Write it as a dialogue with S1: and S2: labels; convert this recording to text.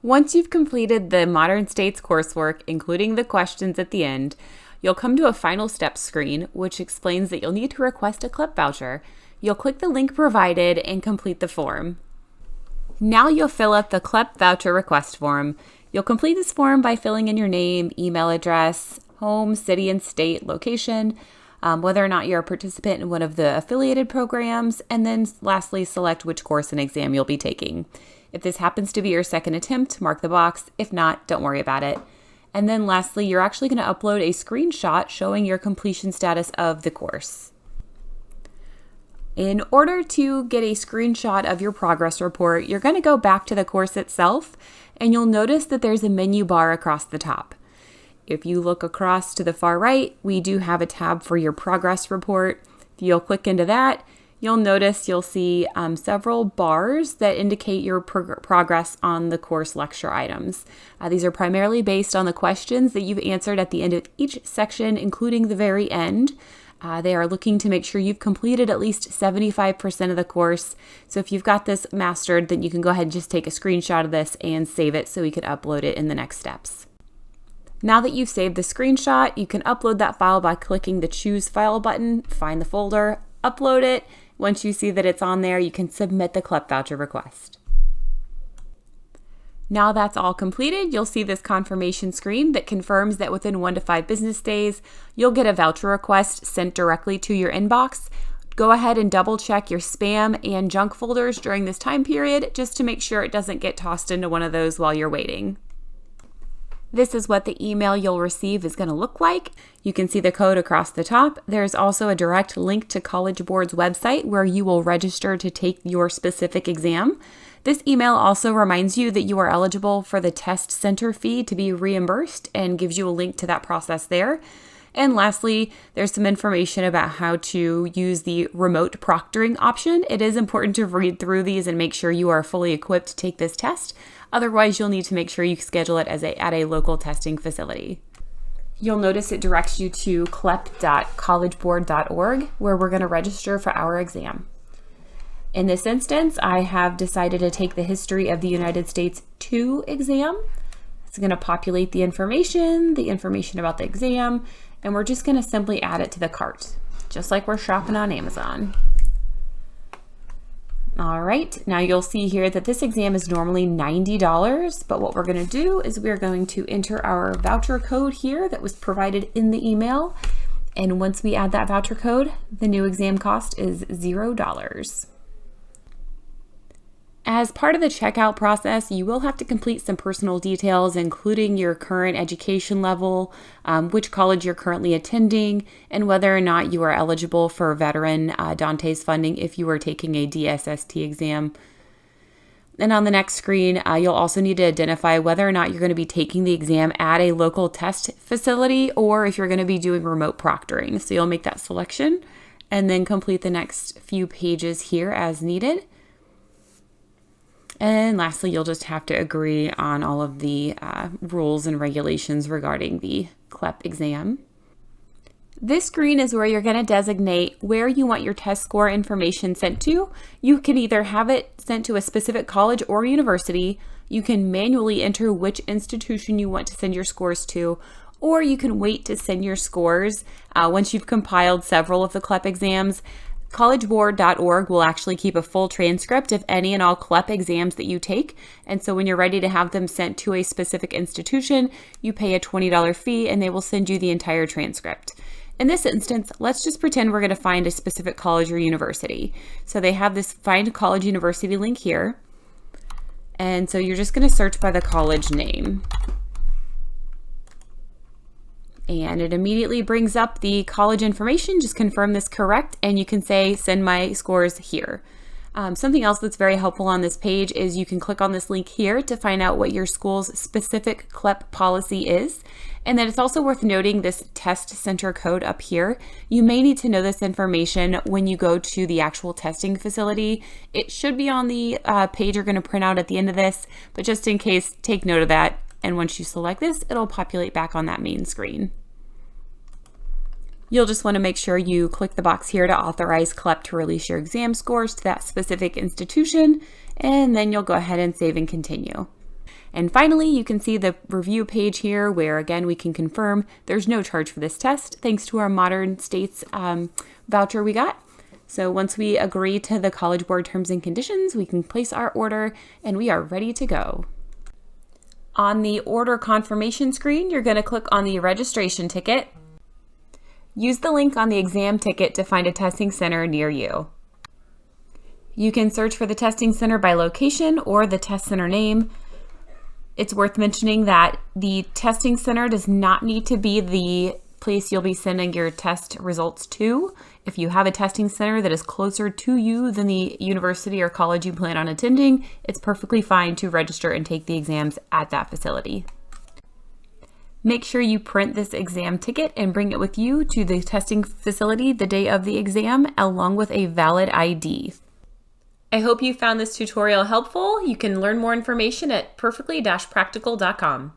S1: Once you've completed the ModernStates coursework, including the questions at the end, you'll come to a final steps screen, which explains that you'll need to request a CLEP voucher. You'll click the link provided and complete the form. Now you'll fill out the CLEP voucher request form. You'll complete this form by filling in your name, email address, home, city and state, location, whether or not you're a participant in one of the affiliated programs, and then lastly, select which course and exam you'll be taking. If this happens to be your second attempt, mark the box. If not, don't worry about it. And then lastly, you're actually going to upload a screenshot showing your completion status of the course. In order to get a screenshot of your progress report, you're going to go back to the course itself, and you'll notice that there's a menu bar across the top. If you look across to the far right, we do have a tab for your progress report. If you'll click into that, you'll notice you'll see several bars that indicate your progress on the course lecture items. These are primarily based on the questions that you've answered at the end of each section, including the very end. They are looking to make sure you've completed at least 75% of the course. So if you've got this mastered, then you can go ahead and just take a screenshot of this and save it so we could upload it in the next steps. Now that you've saved the screenshot, you can upload that file by clicking the Choose File button, find the folder, upload it. Once you see that it's on there, you can submit the CLEP voucher request. Now that's all completed, you'll see this confirmation screen that confirms that within 1 to 5 business days, you'll get a voucher request sent directly to your inbox. Go ahead and double check your spam and junk folders during this time period just to make sure it doesn't get tossed into one of those while you're waiting. This is what the email you'll receive is going to look like. You can see the code across the top. There's also a direct link to College Board's website where you will register to take your specific exam. This email also reminds you that you are eligible for the test center fee to be reimbursed and gives you a link to that process there. And lastly, there's some information about how to use the remote proctoring option. It is important to read through these and make sure you are fully equipped to take this test. Otherwise, you'll need to make sure you schedule it at a local testing facility. You'll notice it directs you to clep.collegeboard.org, where we're going to register for our exam. In this instance, I have decided to take the History of the United States 2 exam. It's going to populate the information about the exam, and we're just going to simply add it to the cart, just like we're shopping on Amazon. All right, now you'll see here that this exam is normally $90, but what we're going to do is we're going to enter our voucher code here that was provided in the email. And once we add that voucher code, the new exam cost is $0. As part of the checkout process, you will have to complete some personal details, including your current education level, which college you're currently attending, and whether or not you are eligible for veteran Dante's funding if you are taking a DSST exam. And on the next screen, you'll also need to identify whether or not you're going to be taking the exam at a local test facility or if you're going to be doing remote proctoring. So you'll make that selection and then complete the next few pages here as needed. And lastly, you'll just have to agree on all of the rules and regulations regarding the CLEP exam. This screen is where you're going to designate where you want your test score information sent to. You can either have it sent to a specific college or university. You can manually enter which institution you want to send your scores to, or you can wait to send your scores once you've compiled several of the CLEP exams. Collegeboard.org will actually keep a full transcript of any and all CLEP exams that you take. And so when you're ready to have them sent to a specific institution, you pay a $20 fee and they will send you the entire transcript. In this instance, let's just pretend we're going to find a specific college or university. So they have this Find College University link here. And so you're just going to search by the college name. And it immediately brings up the college information. Just confirm this correct, and you can say, send my scores here. Something else that's very helpful on this page is you can click on this link here to find out what your school's specific CLEP policy is. And then it's also worth noting this test center code up here. You may need to know this information when you go to the actual testing facility. It should be on the page you're going to print out at the end of this, but just in case, take note of that. And once you select this, it'll populate back on that main screen. You'll just want to make sure you click the box here to authorize CLEP to release your exam scores to that specific institution, and then you'll go ahead and save and continue. And finally, you can see the review page here where, again, we can confirm there's no charge for this test thanks to our ModernStates voucher we got. So once we agree to the College Board terms and conditions, we can place our order and we are ready to go. On the order confirmation screen, you're going to click on the registration ticket. Use the link on the exam ticket to find a testing center near you. You can search for the testing center by location or the test center name. It's worth mentioning that the testing center does not need to be the place you'll be sending your test results to. If you have a testing center that is closer to you than the university or college you plan on attending, it's perfectly fine to register and take the exams at that facility. Make sure you print this exam ticket and bring it with you to the testing facility the day of the exam, along with a valid ID. I hope you found this tutorial helpful. You can learn more information at perfectly-practical.com.